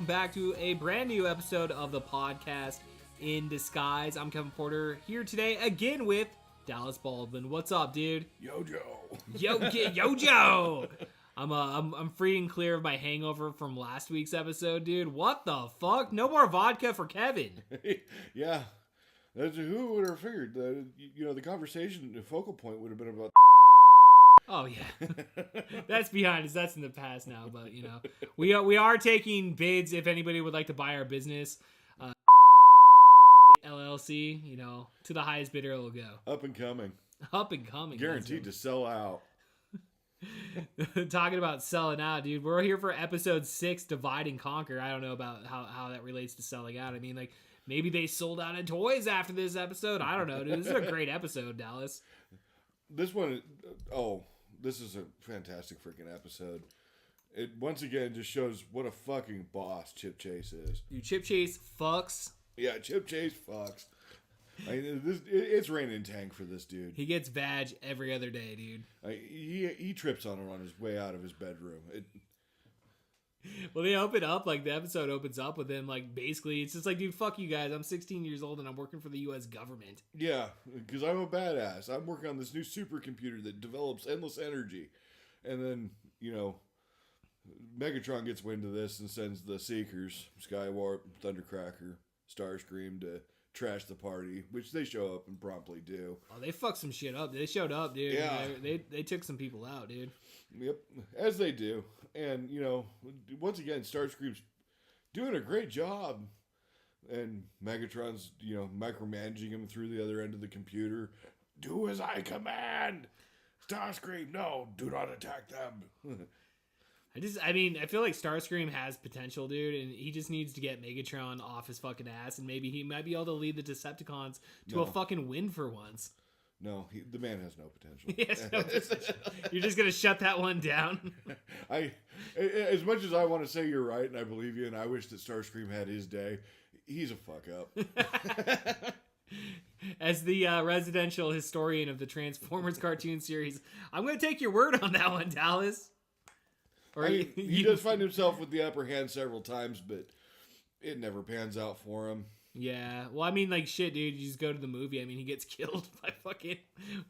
welcome back to a brand new episode of the podcast In Disguise. I'm Kevin Porter here today again with Dallas Baldwin. What's up, dude? Yo, Joe. Yo, Joe. I'm free and clear of my hangover from last week's episode, dude. What the fuck? No more vodka for Kevin. Yeah. Who would have figured that, the conversation, the focal point would have been about Oh yeah, that's behind us. That's in the past now. But we are taking bids if anybody would like to buy our business. LLC, to the highest bidder it'll go. up and coming. Up and coming. Guaranteed to sell out. Talking about selling out, dude. We're here for episode 6, Divide and Conquer. I don't know about how that relates to selling out. I mean, like, maybe they sold out of toys after this episode. I don't know, dude. This is a great episode, Dallas. This is a fantastic freaking episode. It once again just shows what a fucking boss Chip Chase is. Dude, Chip Chase fucks. Yeah, Chip Chase fucks. It's raining tank for this dude. He gets vag every other day, dude. He trips on it on his way out of his bedroom. Well, they open up, like, the episode opens up with him, like, basically, it's just like, dude, fuck you guys. I'm 16 years old and I'm working for the U.S. government. Yeah, because I'm a badass. I'm working on this new supercomputer that develops endless energy. And then, Megatron gets wind of this and sends the Seekers, Skywarp, Thundercracker, Starscream to trash the party, which they show up and promptly do. Oh, they fucked some shit up. They showed up, dude. Yeah. They took some people out, dude. Yep, as they do. And, once again, Starscream's doing a great job. And Megatron's, micromanaging him through the other end of the computer. Do as I command! Starscream, no, do not attack them. I feel like Starscream has potential, dude, and he just needs to get Megatron off his fucking ass, and maybe he might be able to lead the Decepticons to a fucking win for once. No, the man has no potential. He has no potential. You're just gonna shut that one down. As much as I want to say you're right, and I believe you, and I wish that Starscream had his day, he's a fuck up. As the residential historian of the Transformers cartoon series, I'm gonna take your word on that one, Dallas. He does find himself with the upper hand several times, but it never pans out for him. Yeah, well, I mean, like, shit, dude, you just go to the movie. I mean, he gets killed by fucking,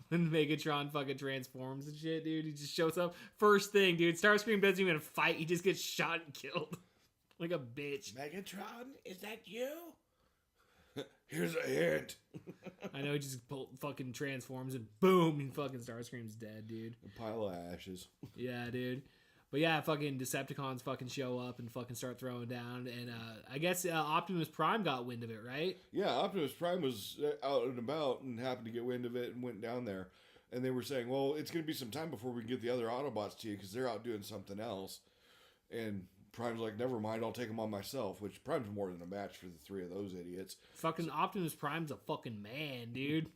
when Megatron fucking transforms and shit, dude. He just shows up. First thing, dude, Starscream doesn't even fight. He just gets shot and killed. Like a bitch. Megatron, is that you? Here's a hint. I know, he just fucking transforms and boom, and fucking Starscream's dead, dude. A pile of ashes. Yeah, dude. But yeah, fucking Decepticons fucking show up and fucking start throwing down. And I guess Optimus Prime got wind of it, right? Yeah, Optimus Prime was out and about and happened to get wind of it and went down there. And they were saying, well, it's going to be some time before we can get the other Autobots to you because they're out doing something else. And Prime's like, never mind, I'll take them on myself. Which Prime's more than a match for the three of those idiots. Fucking Optimus Prime's a fucking man, dude.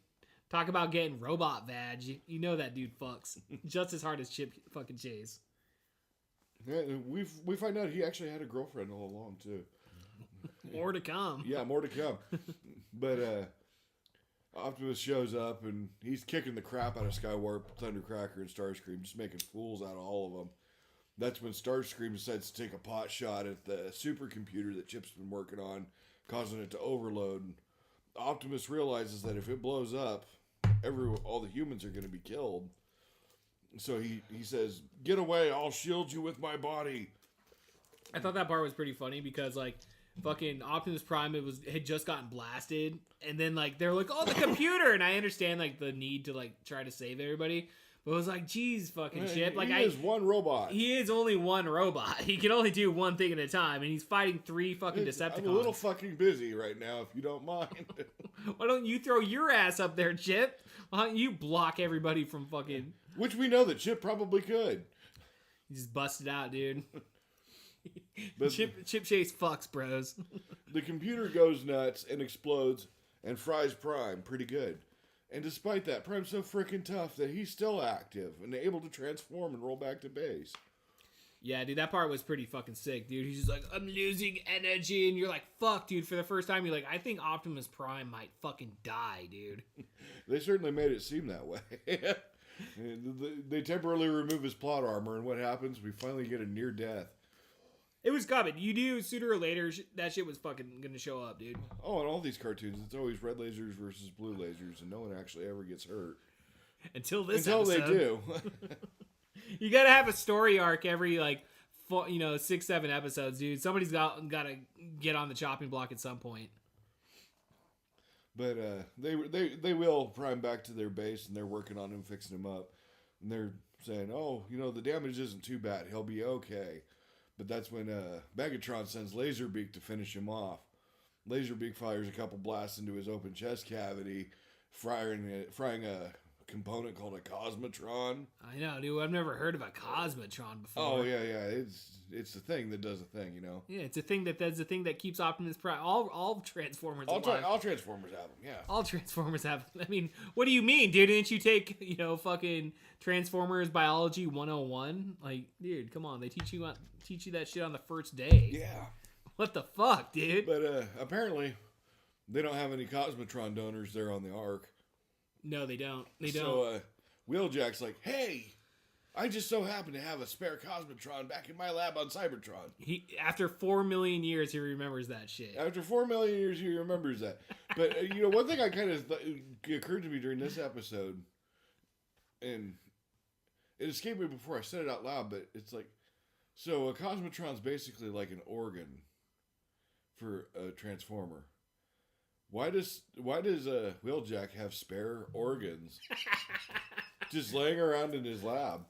Talk about getting robot vag. You know that dude fucks. Just as hard as Chip fucking Chase. Yeah, we find out he actually had a girlfriend all along too. More to come. Yeah, more to come. But Optimus shows up and he's kicking the crap out of Skywarp, Thundercracker, and Starscream, just making fools out of all of them. That's when Starscream decides to take a pot shot at the supercomputer that Chip's been working on, causing it to overload. And Optimus realizes that if it blows up, all the humans are going to be killed. So he says, get away, I'll shield you with my body. I thought that part was pretty funny because, like, fucking Optimus Prime had just gotten blasted. And then, like, they were like, oh, the computer! And I understand, like, the need to, like, try to save everybody. But it was like, geez, fucking Chip. Like, he is one robot. He is only one robot. He can only do one thing at a time. And he's fighting 3 fucking Decepticons. I'm a little fucking busy right now, if you don't mind. Why don't you throw your ass up there, Chip? Why don't you block everybody from fucking... Which we know that Chip probably could. He just busted out, dude. But Chip Chase fucks, bros. The computer goes nuts and explodes and fries Prime pretty good. And despite that, Prime's so freaking tough that he's still active and able to transform and roll back to base. Yeah, dude, that part was pretty fucking sick, dude. He's just like, I'm losing energy. And you're like, fuck, dude. For the first time, you're like, I think Optimus Prime might fucking die, dude. They certainly made it seem that way. They temporarily remove his plot armor, and what happens? We finally get a near death. It was coming. You knew sooner or later that shit was fucking gonna show up, dude. Oh, and all these cartoons, it's always red lasers versus blue lasers, and no one actually ever gets hurt. Until this Until episode. they do. You gotta have a story arc every, like, 6-7 episodes, dude. Somebody's gotta get on the chopping block at some point. But they will prime back to their base, and they're working on him, fixing him up. And they're saying, oh, the damage isn't too bad. He'll be okay. But that's when Megatron sends Laserbeak to finish him off. Laserbeak fires a couple blasts into his open chest cavity, frying a component called a Cosmotron. I know, dude. I've never heard of a Cosmotron before. Oh, yeah. It's the thing that does a thing, Yeah, it's a thing that does the thing that keeps Optimus Prime. All Transformers alive. All Transformers have them, yeah. All Transformers have. I mean, what do you mean, dude? Didn't you take, fucking Transformers Biology 101? Like, dude, come on. They teach you that shit on the first day. Yeah. What the fuck, dude? But apparently, they don't have any Cosmotron donors there on the Ark. No, they don't. They don't. So Wheeljack's like, hey, I just so happen to have a spare Cosmotron back in my lab on Cybertron. After 4 million years, he remembers that shit. After 4 million years, he remembers that. But, one thing I kind of occurred to me during this episode, and it escaped me before I said it out loud, but it's like, so a Cosmotron's basically like an organ for a Transformer. Why does Wheeljack have spare organs just laying around in his lab?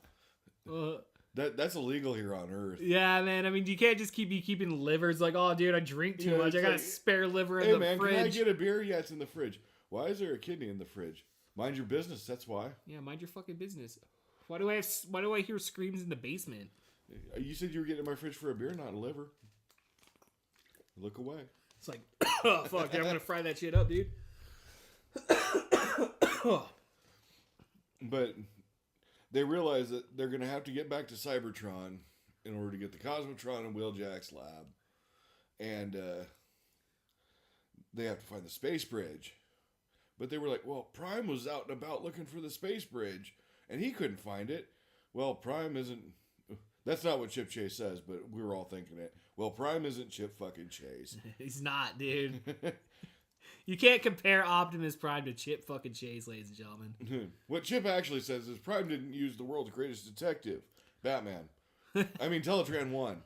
That's illegal here on Earth. Yeah, man. I mean, you can't just keep keeping livers. Like, oh, dude, I drink too much. I got a spare liver in the fridge. Can I get a beer? Yeah, it's in the fridge. Why is there a kidney in the fridge? Mind your business. That's why. Yeah, mind your fucking business. Why do I hear screams in the basement? You said you were getting in my fridge for a beer, not a liver. Look away. It's like, oh, fuck, dude, I'm going to fry that shit up, dude. But they realize that they're going to have to get back to Cybertron in order to get the Cosmotron in Wheeljack's lab. And they have to find the space bridge. But they were like, well, Prime was out and about looking for the space bridge, and he couldn't find it. Well, Prime isn't... That's not what Chip Chase says, but we were all thinking it. Well, Prime isn't Chip fucking Chase. He's not, dude. You can't compare Optimus Prime to Chip fucking Chase, ladies and gentlemen. What Chip actually says is Prime didn't use the world's greatest detective, Batman. I mean, Teletran 1.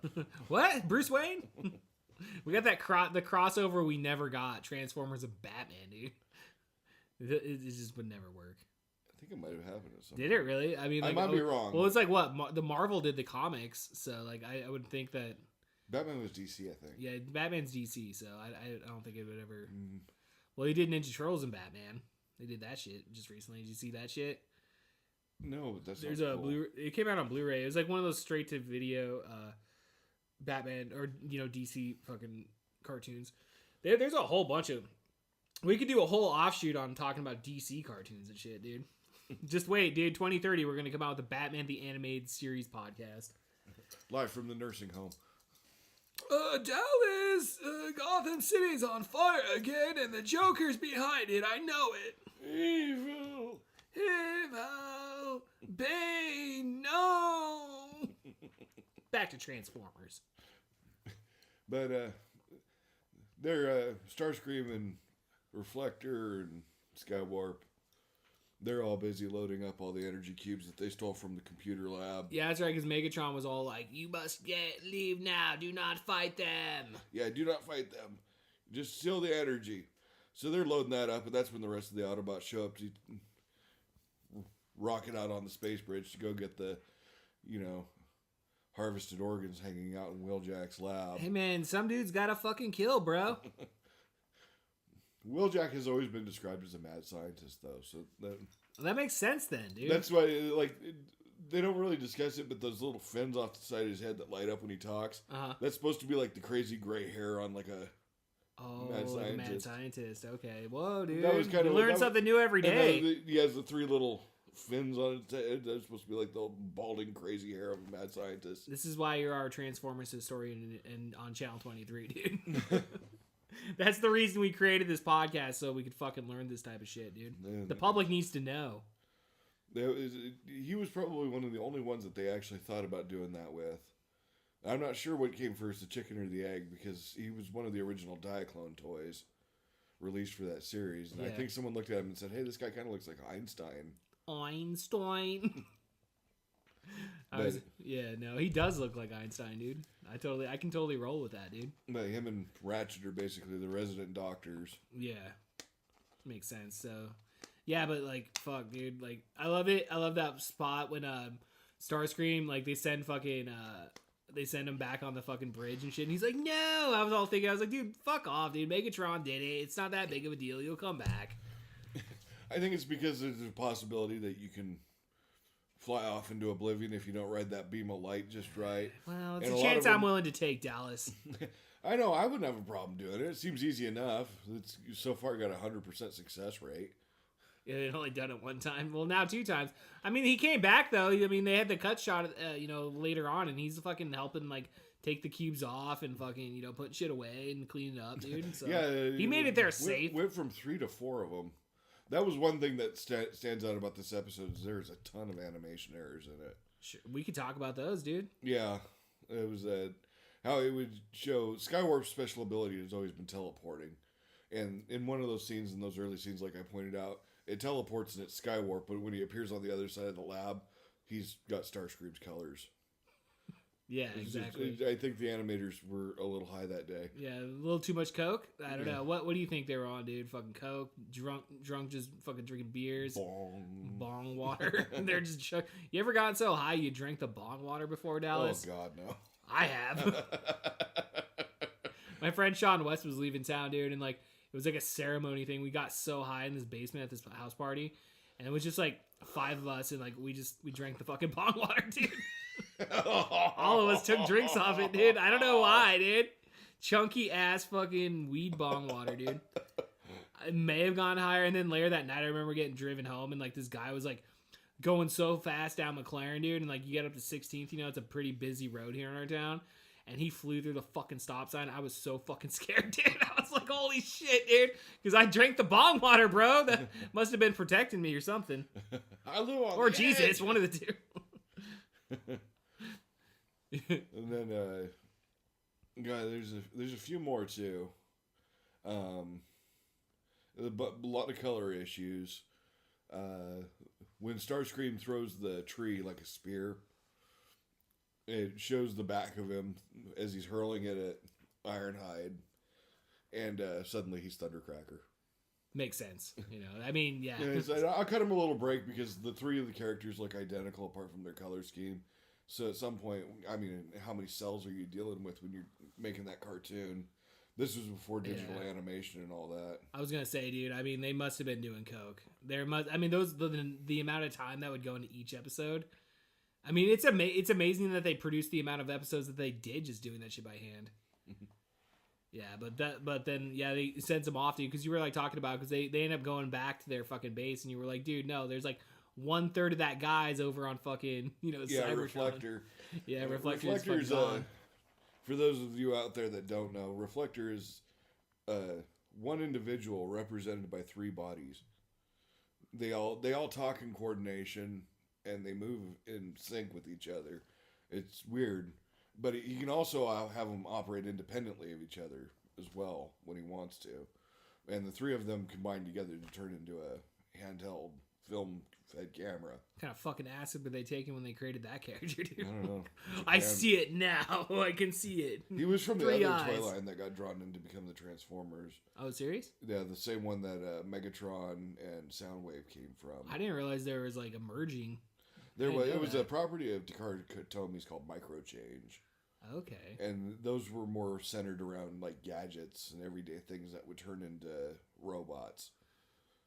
What? Bruce Wayne? We got that the crossover we never got. Transformers of Batman, dude. It just would never work. I think it might have happened at some Did it really? I mean, I might be wrong. Well, it's like what? The Marvel did the comics, so like I would think that Batman was DC, I think. Yeah, Batman's DC, so I don't think it would ever. Well, he did Ninja Turtles in Batman. They did that shit just recently. Did you see that shit? No, but that's There's not a cool. It came out on Blu-ray. It was like one of those straight to video Batman or DC fucking cartoons. There's a whole bunch of. We could do a whole offshoot on talking about DC cartoons and shit, dude. Just wait, dude. 2030, we're gonna come out with the Batman the Animated Series podcast. Live from the nursing home. Dallas, Gotham City's on fire again, and the Joker's behind it. I know it. Evil. Bane, no. Back to Transformers. But they're Starscream and Reflector and Skywarp. They're all busy loading up all the energy cubes that they stole from the computer lab. Yeah, that's right, because Megatron was all like, you must leave now. Do not fight them. Yeah, do not fight them. Just steal the energy. So they're loading that up, and that's when the rest of the Autobots show up to rocket out on the space bridge to go get the, harvested organs hanging out in Wheeljack's lab. Hey, man, some dude's got to fucking kill, bro. Wheeljack has always been described as a mad scientist, though, so that makes sense then, dude. That's why, they don't really discuss it, but those little fins off the side of his head that light up when he talks, that's supposed to be like the crazy gray hair on like a mad scientist. Okay, whoa, dude. That was kind of learn something new every day. He has the three little fins on his head. That's supposed to be like the balding, crazy hair of a mad scientist. This is why you're our Transformers historian on Channel 23, dude. That's the reason we created this podcast, so we could fucking learn this type of shit, dude. The public needs to know. He was probably one of the only ones that they actually thought about doing that with. I'm not sure what came first, the chicken or the egg, because he was one of the original Diaclone toys released for that series. And I Yeah. think someone looked at him and said, hey, this guy kind of looks like Einstein. Einstein. But- Yeah, no, he does look like Einstein, dude. I can totally roll with that, dude. But him and Ratchet are basically the resident doctors. Yeah, makes sense. So, yeah, but like, fuck, dude. Like, I love it. I love that spot when Starscream, like, they send him back on the fucking bridge and shit. And he's like, no. I was all thinking, I was like, dude, fuck off, dude. Megatron did it. It's not that big of a deal. You'll come back. I think it's because there's a possibility that you can fly off into oblivion if you don't ride that beam of light just right. Well, it's And a a lot chance of I'm them- willing to take, Dallas. I know, I wouldn't have a problem doing it. It seems easy enough. It's so far got a 100% success rate. Yeah, they'd only done it one time. Well, now 2 times. I mean, he came back though. I mean, they had the cut shot, later on, and he's fucking helping like take the cubes off and fucking putting shit away and cleaning it up, dude. So Yeah, he made it there safe. Went from 3 to 4 of them. That was one thing that stands out about this episode is there's a ton of animation errors in it. Sure, we could talk about those, dude. Yeah, it was how it would show Skywarp's special ability has always been teleporting, and in one of those scenes, in those early scenes, like I pointed out, it teleports and it's Skywarp, but when he appears on the other side of the lab, he's got Starscream's colors. Yeah, It's exactly. I think the animators were a little high that day. Yeah, a little too much coke. I don't Yeah. know. What do you think they were on, dude? Fucking coke, drunk, just fucking drinking beers, Bong. bong water. They're just you ever gotten so high you drank the bong water before, Dallas? Oh God, no. I have. My friend Sean West was leaving town, dude, and like it was like a ceremony thing. We got so high in this basement at this house party, and it was just like 5 of us, and like we drank the fucking bong water, dude. All of us took drinks off it, dude. I don't know why, dude. Chunky ass fucking weed bong water, dude. I may have gone higher, and then later that night, I remember getting driven home, and like this guy was like going so fast down McLaren, dude, and like you get up to 16th, it's a pretty busy road here in our town, and he flew through the fucking stop sign. I was so fucking scared, dude. I was like, holy shit, dude, because I drank the bong water, bro. That must have been protecting me or something, I live on or the Jesus, edge. one of the two. And then, God, there's a few more too. A lot of color issues. When Starscream throws the tree like a spear, it shows the back of him as he's hurling it at Ironhide, and suddenly he's Thundercracker. Makes sense, I mean, yeah. Yeah, I'll cut him a little break because the 3 of the characters look identical apart from their color scheme. So at some point, I mean, how many cells are you dealing with when you're making that cartoon? This was before digital Yeah. animation and all that. I was gonna say, dude. I mean, they must have been doing coke. I mean, the amount of time that would go into each episode. I mean, it's amazing that they produced the amount of episodes that they did just doing that shit by hand. Yeah, but then they sent them off to you because you were like talking about because they end up going back to their fucking base and you were like, dude, no, there's like 1/3 of that guy's over on fucking Yeah, Cybertron. Reflector. Yeah, Reflector's Reflector's fucking gone. for those of you out there that don't know, Reflector is one individual represented by 3 bodies. They all talk in coordination and they move in sync with each other. It's weird, but you can also have them operate independently of each other as well when he wants to. And the 3 of them combine together to turn into a handheld film-fed camera. Kind of fucking acid were they taking when they created that character, dude? I don't know. I Japan. see it now. I can see it. He was from the 3 other eyes. Toy line that got drawn in to become the Transformers. Oh, serious? Yeah, the same one that Megatron and Soundwave came from. I didn't realize there was like a merging. There I was didn't it know was that. a property of Takara Tomi's called Microchange, Okay. and those were more centered around like gadgets and everyday things that would turn into robots.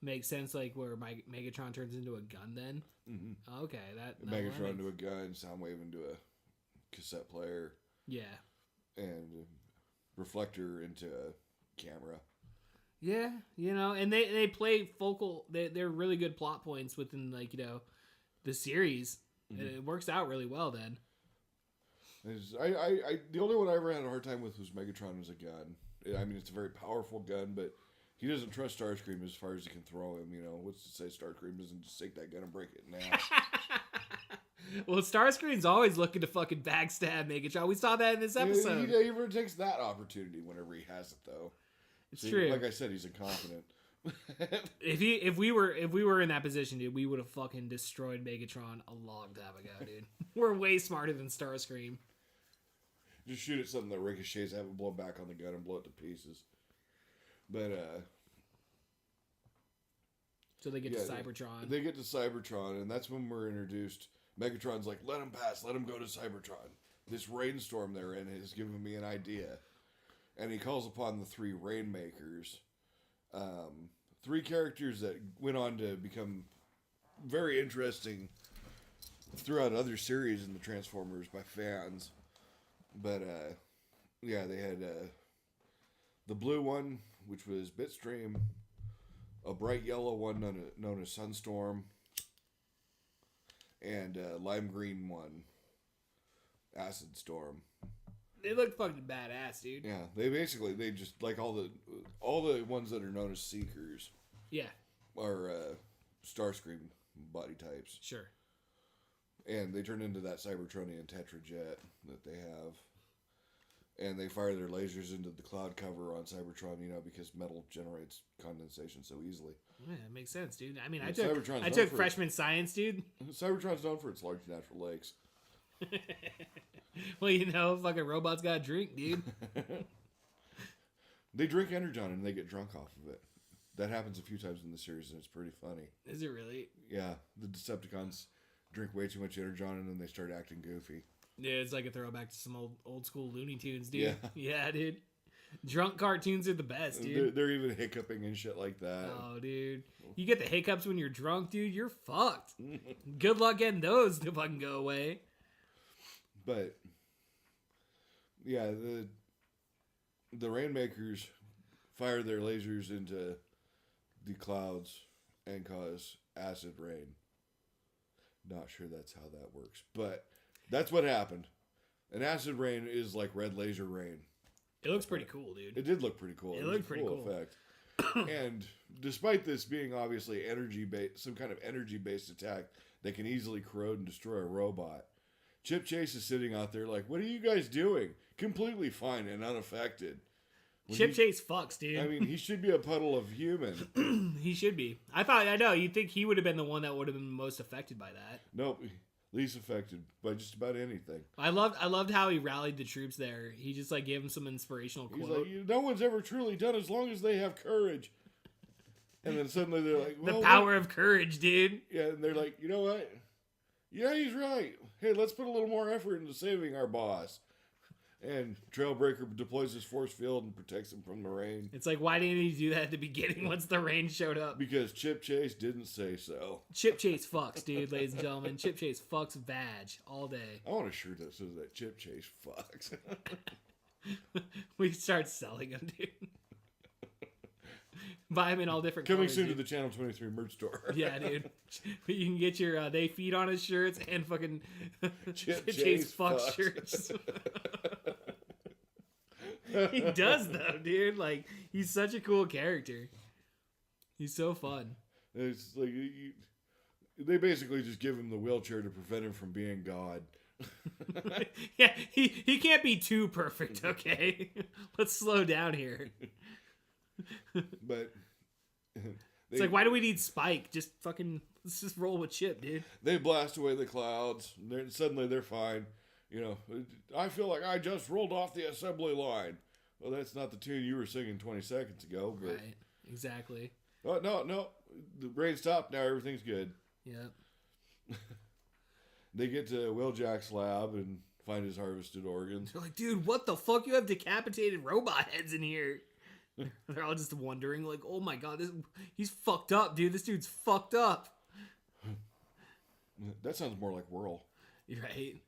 Makes sense, like where Megatron turns into a gun then? Mm-hmm. Okay, that Megatron makes- into a gun, Soundwave into a cassette player, Yeah. and Reflector into a camera. Yeah, and they play focal, they're really good plot points within like, the series. Mm-hmm. And it works out really well then. The only one I ever had a hard time with was Megatron as a gun. I mean, it's a very powerful gun, but he doesn't trust Starscream as far as he can throw him. What's to say Starscream doesn't just take that gun and break it in half? Well, Starscream's always looking to fucking backstab Megatron. We saw that in this episode. He never takes that opportunity whenever he has it, though. It's true. Like I said, he's incompetent. If we were in that position, dude, we would have fucking destroyed Megatron a long time ago, dude. We're way smarter than Starscream. Just shoot at something that ricochets, have it blow back on the gun, and blow it to pieces. But so they get to Cybertron. They get to Cybertron, and that's when we're introduced. Megatron's like, "Let him pass. Let him go to Cybertron. This rainstorm they're in has given me an idea." And he calls upon the three Rainmakers. Three characters that went on to become very interesting throughout other series in the Transformers by fans. But, yeah, they had the blue one, which was Bitstream, a bright yellow one known as Sunstorm, and a lime green one, Acid Storm. They look fucking badass, dude. Yeah, they just like all the ones that are known as Seekers. Yeah. Are Starscream body types. Sure. And they turn into that Cybertronian Tetrajet that they have. And they fire their lasers into the cloud cover on Cybertron, because metal generates condensation so easily. Yeah, it makes sense, dude. I mean, And I took freshman science, dude. Cybertron's known for its large natural lakes. Well, fucking robots got to drink, dude. They drink Energon and they get drunk off of it. That happens a few times in the series and it's pretty funny. Is it really? Yeah, the Decepticons drink way too much Energon and then they start acting goofy. Yeah, it's like a throwback to some old school Looney Tunes, dude. Yeah. Yeah, dude. Drunk cartoons are the best, dude. They're even hiccuping and shit like that. Oh, dude. You get the hiccups when you're drunk, dude, you're fucked. Good luck getting those to fucking go away. But yeah, the Rainmakers fire their lasers into the clouds and cause acid rain. Not sure that's how that works, but that's what happened. An acid rain is like red laser rain. It looks pretty cool, dude. It did look pretty cool. It looked pretty cool. Effect. And despite this being obviously some kind of energy-based attack that can easily corrode and destroy a robot, Chip Chase is sitting out there like, "What are you guys doing?" Completely fine and unaffected. Chase fucks, dude. I mean, he should be a puddle of human. He should be. I know. You'd think he would have been the one that would have been most affected by that. Nope. Least affected by just about anything. I loved how he rallied the troops there. He just gave them some inspirational quote. He's like, "No one's ever truly done as long as they have courage." And then suddenly they're like, "The power of courage, dude." Yeah, and they're like, "You know what? Yeah, he's right. Hey, let's put a little more effort into saving our boss." And Trailbreaker deploys his force field and protects him from the rain. It's like, why didn't he do that at the beginning once the rain showed up? Because Chip Chase didn't say so. Chip Chase fucks, dude, ladies and gentlemen. Chip Chase fucks vag all day. I want a shirt that says that Chip Chase fucks. We start selling them, dude. Buy them in all different Coming colors, soon dude. to the Channel 23 merch store. Yeah, dude. You can get your They Feed on His shirts and fucking Chip Chase Chase fucks fucks. shirts. He does, though, dude. Like, he's such a cool character. He's so fun. It's like they basically just give him the wheelchair to prevent him from being God. Yeah, he can't be too perfect, okay? Let's slow down here. But It's like, why do we need Spike? Let's just roll with Chip, dude. they blast away the clouds. Suddenly they're fine. I feel like I just rolled off the assembly line. Well, that's not the tune you were singing 20 seconds ago. But, Right, exactly. oh, no. The rain stopped. Now everything's good. Yeah. They get to Wheeljack's lab and find his harvested organs. They're like, dude, what the fuck? You have decapitated robot heads in here. They're all just wondering, like, oh my god, he's fucked up, dude. This dude's fucked up. That sounds more like Whirl. Right?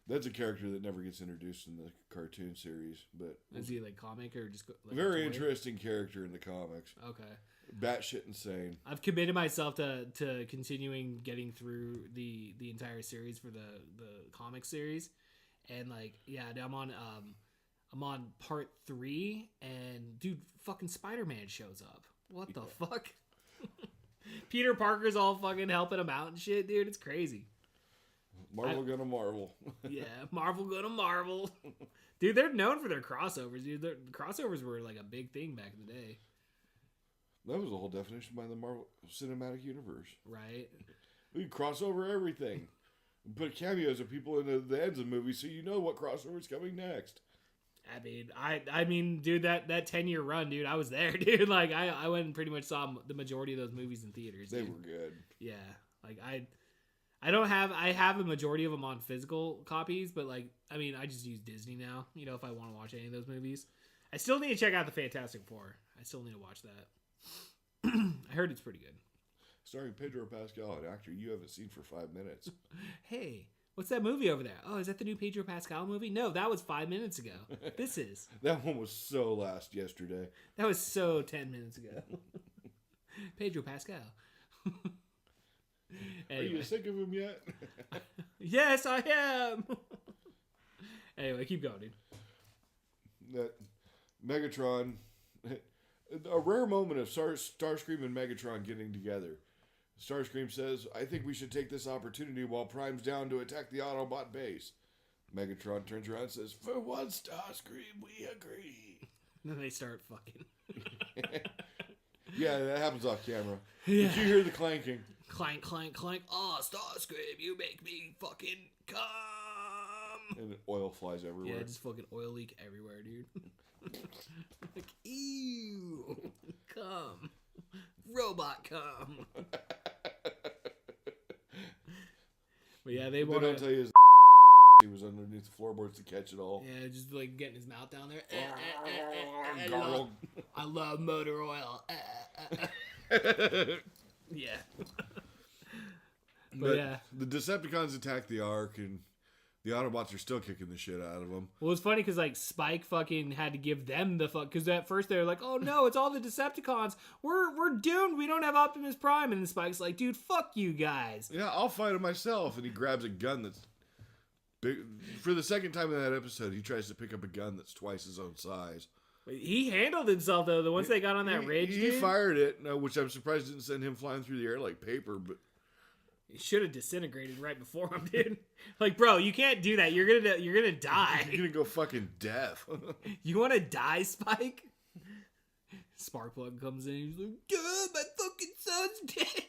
That's a character that never gets introduced in the cartoon series, but Is he like comic or just like very toy? interesting character in the comics. Okay. Batshit insane. I've committed myself to continuing getting through the entire series for the comic series, and I'm on part 3, and dude, fucking Spider-Man shows up. What the fuck? Peter Parker's all fucking helping him out and shit, dude. It's crazy. Marvel gonna Marvel. Yeah, Marvel gonna Marvel. Dude, they're known for their crossovers, dude. The crossovers were like a big thing back in the day. That was the whole definition by the Marvel Cinematic Universe. Right. We cross over everything. Put cameos of people in the ends of movies so you know what crossover is coming next. I mean, dude, that 10-year run, dude, I was there, dude. Like, I went and pretty much saw the majority of those movies in theaters. They dude. were good. Yeah. Like, I have a majority of them on physical copies, but like, I mean, I just use Disney now, you know, if I want to watch any of those movies. I still need to check out the Fantastic Four. I still need to watch that. I heard it's pretty good. Starring Pedro Pascal, an actor you haven't seen for 5 minutes. Hey, what's that movie over there? Oh, is that the new Pedro Pascal movie? No, that was 5 minutes ago. This is. That one was so yesterday. That was so 10 minutes ago. Pedro Pascal. Anyway. Are you sick of him yet? Yes, I am. Anyway, keep going, dude. That Megatron, a rare moment of Starscream and Megatron getting together. Starscream says, "I think we should take this opportunity while Prime's down to attack the Autobot base." Megatron turns around and says, "For once, Starscream, we agree." And then they start fucking. Yeah, that happens off camera. Yeah. Did you hear the clanking? Clank, clank, clank. Oh, Starscream, you make me fucking come. And oil flies everywhere. Yeah, just fucking oil leak everywhere, dude. Like, ew. Come. Robot come. But yeah, they don't want tell you his he was underneath the floorboards to catch it all. Yeah, just like getting his mouth down there. Gargled. I love motor oil. Yeah. But yeah. The Decepticons attack the Ark, and the Autobots are still kicking the shit out of them. Well, it's funny because like Spike fucking had to give them the fuck, because at first they were like, "Oh no, it's all the Decepticons. We're doomed. We don't have Optimus Prime." And then Spike's like, "Dude, fuck you guys." Yeah, I'll fight him myself. And he grabs a gun that's big. For the second time in that episode, he tries to pick up a gun that's twice his own size. He handled himself though. The once they got on that ridge, he dude, fired it. No, which I'm surprised didn't send him flying through the air like paper. But he should have disintegrated right before him, dude. Like, bro, you can't do that. You're gonna die. you're gonna go fucking deaf. You want to die, Spike? Sparkplug comes in. He's like, "Dude, my fucking son's dead.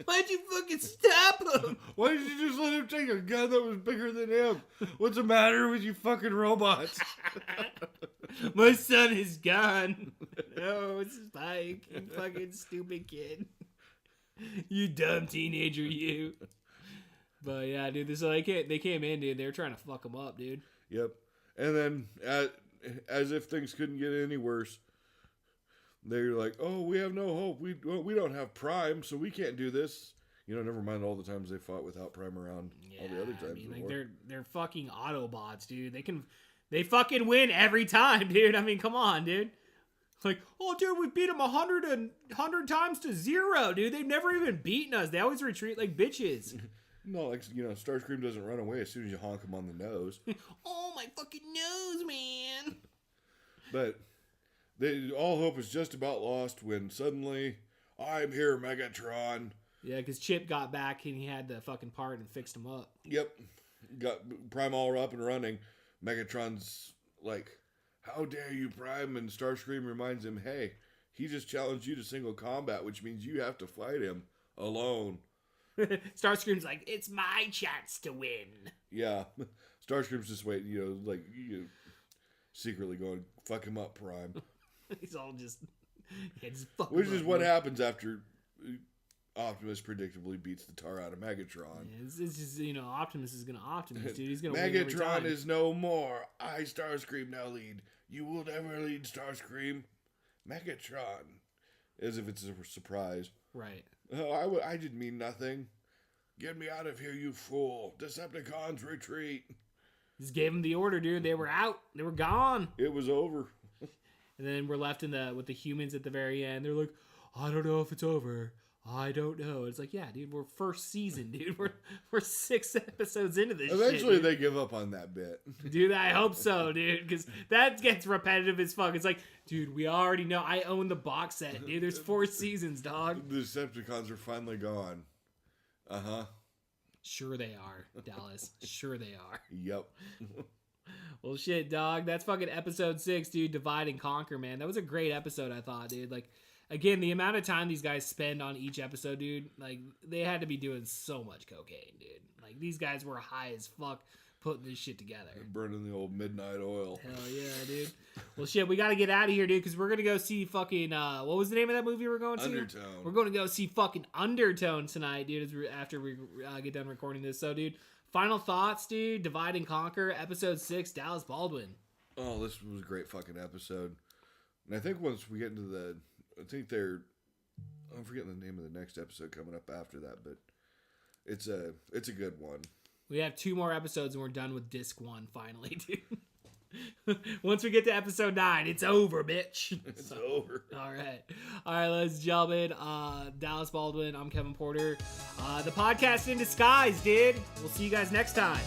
Why'd you fucking stop him? Why did you just let him take a gun that was bigger than him? What's the matter with you fucking robots?" My son is gone. No, it's Spike. You fucking stupid kid. You dumb teenager, you. But yeah, dude, so they came in, dude. They were trying to fuck him up, dude. Yep. And then, as if things couldn't get any worse, they're like, "Oh, we have no hope. We don't have Prime, so we can't do this." You know, never mind all the times they fought without Prime around. Yeah, all the other times. I mean, like they're fucking Autobots, dude. They fucking win every time, dude. I mean, come on, dude. Like, "Oh, dude, we beat them 100 times to 0, dude. They've never even beaten us. They always retreat like bitches." No, like, you know, Starscream doesn't run away as soon as you honk him on the nose. Oh, my fucking nose, man. But all hope is just about lost when suddenly, "I'm here, Megatron." Yeah, because Chip got back and he had the fucking part and fixed him up. Yep. Got Prime all up and running. Megatron's like, "How dare you, Prime?" And Starscream reminds him, "Hey, he just challenged you to single combat, which means you have to fight him alone." Starscream's like, "It's my chance to win." Yeah. Starscream's just waiting, like, secretly going, "Fuck him up, Prime." He's all just fuck. Which is what happens after Optimus predictably beats the tar out of Megatron. Yeah, it's just, Optimus is gonna Optimus, dude. He's gonna win every Megatron time. is no more. I, Starscream, now lead. You will never lead, Starscream. Megatron. As if it's a surprise. Right. Oh, I didn't mean nothing. Get me out of here, you fool. Decepticons, retreat. Just gave him the order, dude. They were out. They were gone. It was over. And then we're left with the humans at the very end. They're like, "I don't know if it's over. I don't know." It's like, yeah, dude, we're first season, dude. We're 6 episodes into this Eventually shit, they give up on that bit. dude, I hope so, dude, because that gets repetitive as fuck. It's like, dude, we already know. I own the box set, dude. There's 4 seasons, dog. The Decepticons are finally gone. Uh-huh. Sure they are, Dallas. Sure they are. Yep. Well, shit, dog. That's fucking episode 6, dude. Divide and Conquer, man. That was a great episode, I thought, dude. Like, again, the amount of time these guys spend on each episode, dude, like, they had to be doing so much cocaine, dude. Like, these guys were high as fuck putting this shit together. Burning the old midnight oil. Hell yeah, dude. Well, shit, we got to get out of here, dude, because we're going to go see fucking, what was the name of that movie we're going to? Undertone. We're going to go see fucking Undertone tonight, dude, after we get done recording this. So, dude, final thoughts, dude. Divide and Conquer, episode 6, Dallas Baldwin. Oh, this was a great fucking episode. And I think once we get into I'm forgetting the name of the next episode coming up after that, but it's a good one. We have 2 more episodes and we're done with disc 1 finally, dude. Once we get to episode 9, it's over, bitch. It's over. All right, ladies and gentlemen. Dallas Baldwin. I'm Kevin Porter. The podcast in disguise, dude. We'll see you guys next time.